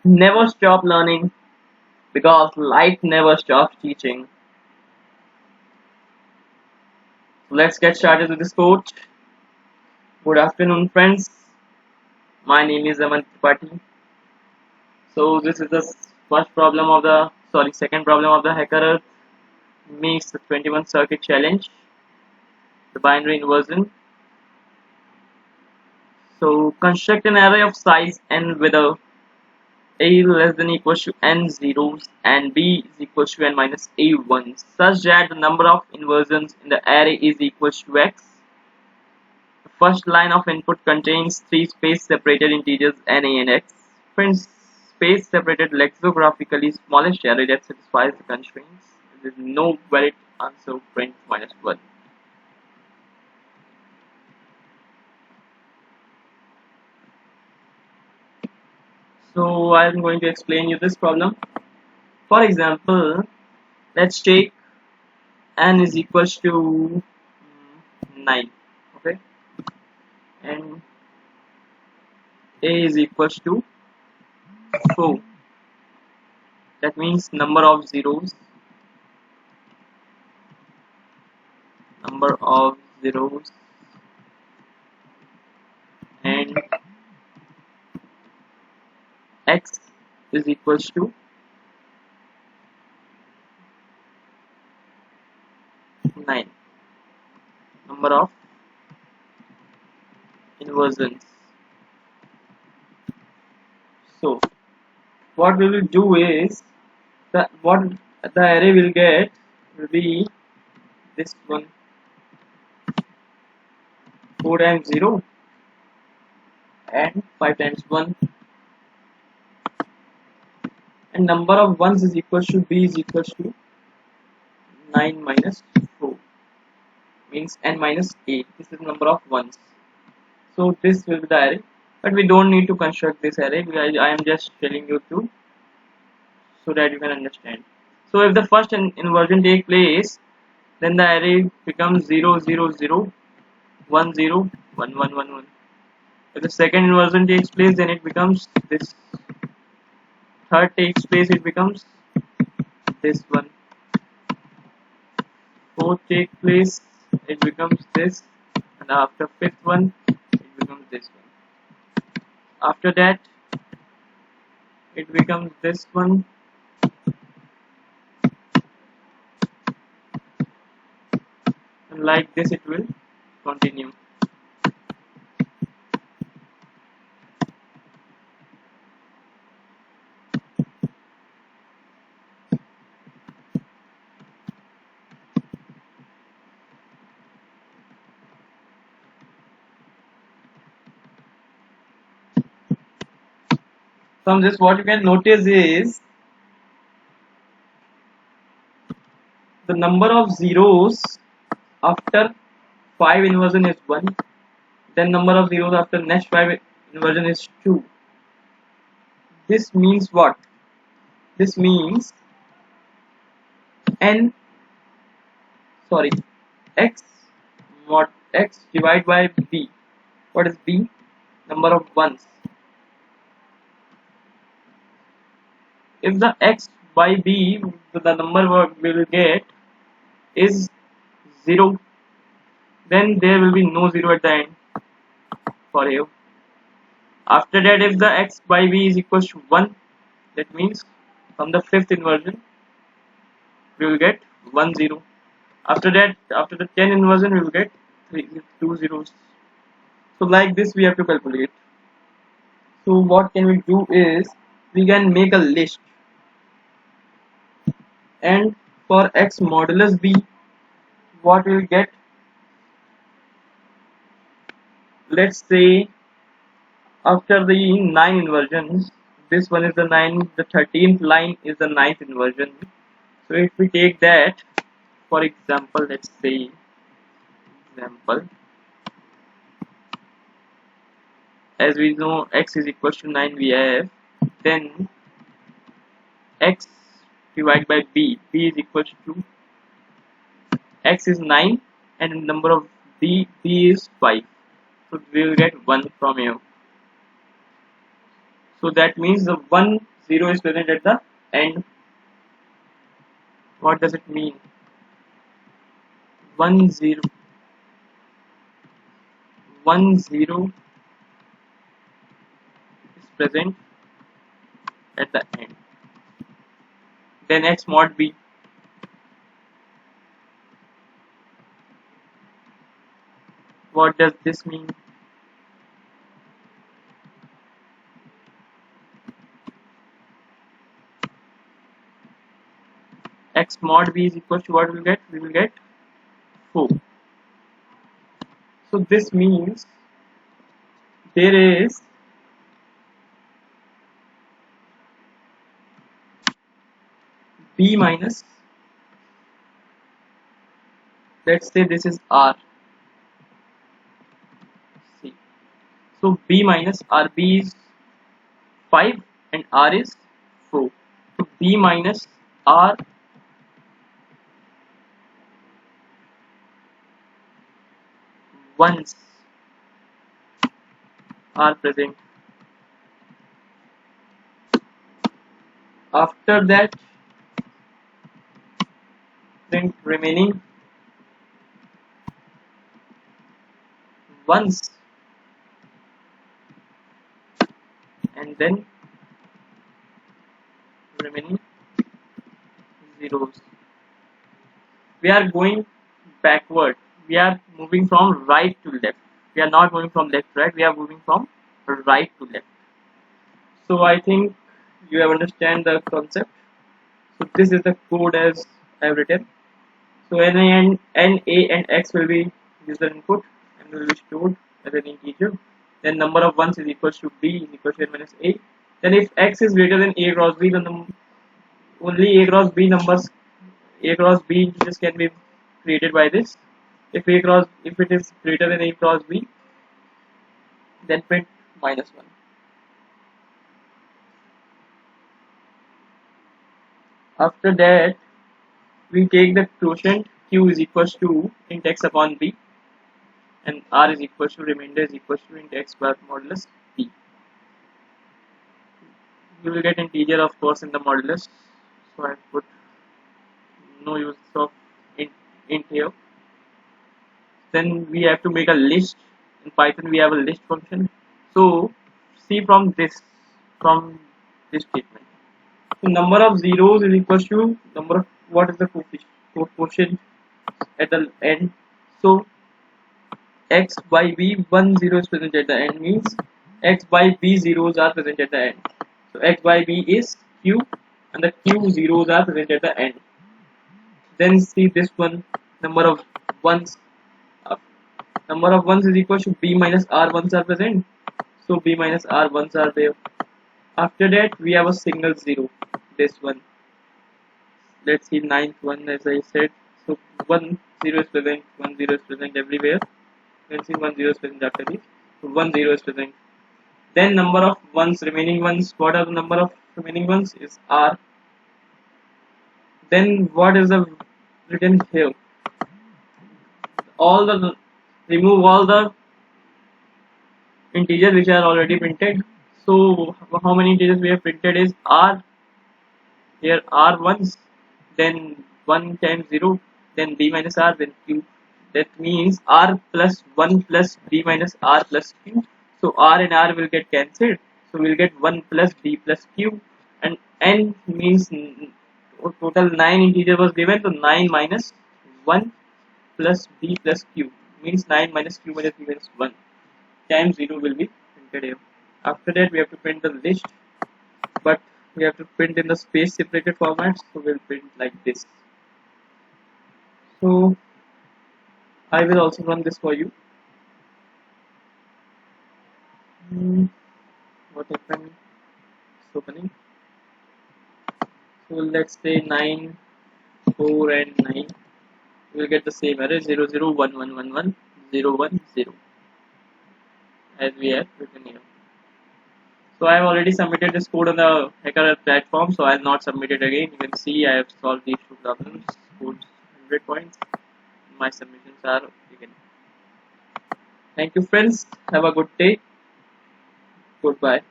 Never stop learning because life never stops teaching. Let's get started with this quote. Good afternoon, friends. My name is Aman Tripathi. So this is the second problem of the Hacker Earth meets the 21 circuit challenge, the binary inversion. So construct an array of size n with a less than equals to n zeros and b is equals to n minus a ones such that the number of inversions in the array is equals to x. The first line of input contains three space-separated integers na and x. Print space-separated lexicographically smallest array that satisfies the constraints. There is no valid answer. Print -1. So I am going to explain you this problem. For example, let's take n is equals to 9, okay, and a is equals to 4. That means number of zeros and x is equals to 9, number of inversions. So what we will do is that what the array will get will be this one, 4 times 0 and 5 times 1, and number of ones is equals to b is equals to 9 minus 4, means n minus 8. This is number of ones. So this will be the array, but we don't need to construct this array. I am just telling you to so that you can understand. So if the first inversion take place, then the array becomes 0 0 0 1 0 1 1 1 1. If the second inversion takes place, then it becomes this. Third takes place, it becomes this one. Fourth takes place, it becomes this, and after fifth one, it becomes this one. After that, it becomes this one, and like this it will continue. From this, what you can notice is the number of zeros after 5 inversion is 1, then number of zeros after next 5 inversion is 2. This means what? This means n, sorry, x mod x divided by b. What is b? Number of ones. If the x by b, the number we will get is 0, then there will be no 0 at the end for you. After that, if the x by b is equals to 1, that means from the fifth inversion we will get 1 0. After that, after the 10 inversion we will get 2 zeros. So like this we have to calculate. So what can we do is we can make a list, and for x modulus b, what we will get, let's say after the 9 inversions, this one is the 9, the 13th line is the 9th inversion. So if we take that, for example, let's say as we know x is equals to 9, we have then x divided by b is equals to x is 9 and number of b is 5, so we will get 1 from here. So that means the 1 0 is present at the end. What does it mean? 1 0 1 0 is present at the end. Then x mod b. What does this mean? X mod b is equal to what we will get? We will get 4. So this means there is b minus, let's say this is r. See. So b minus rb is 5 and r is 4. So b minus r ones are present. After that, print remaining ones and then remaining zeros. We are going backward. We are moving from right to left. We are not moving from left to right. We are moving from right to left. So I think you have understand the concept. So this is the code as I have written. So N, A and X will be user input and will be stored as an integer. Then number of ones is equals to B is equal to N minus A. Then if X is greater than A cross B, then only A cross B numbers, A cross B integers can be created by this. If it is greater than A cross B, then print minus 1. After that, we take the quotient Q is equals to int x upon B and R is equals to remainder is equals to int x bar modulus B. You will get integer of course in the modulus, so I put no use of int here. Then we have to make a list. In Python we have a list function. So see from this statement. So number of zeros is equal to number of what is the quotient at the end. So x by b 1 0 is present at the end means x by b zeros are present at the end. So x by b is q and the q zeros are present at the end. Then see this one, number of ones. Number of ones is equal to b minus r ones are present. So b minus r ones are there. After that we have a single zero. This one. Let's see ninth one as I said. So 1 0 is present, 1 0 is present everywhere. Let's see 1 0 is present after this. So 1 0 is present. Then number of ones, remaining ones. What are the number of remaining ones? Is r. Then what is the written here? Remove all the integers which are already printed. So how many integers we have printed is r. Here r ones, then 1 times 0, then b minus r, then q. That means r plus 1 plus b minus r plus q. So r and r will get cancelled. So we'll get 1 plus b plus q. And n means total 9 integer was given. So 9 minus 1 plus b plus q means 9 minus q minus b minus 1 times 0 will be printed here. After that we have to print the list, but we have to print in the space separated format, so we'll print like this. So I will also run this for you. What happened? It's opening. So let's say 9 4 and 9, we will get the same error 0 0 1 1 1 1 0 1 0 as we have written here. So I have already submitted this code on the Hacker platform, so I'll not submit it again. You can see I have solved these two problems, scored 100 points. My submissions are taken. Thank you friends, have a good day, goodbye.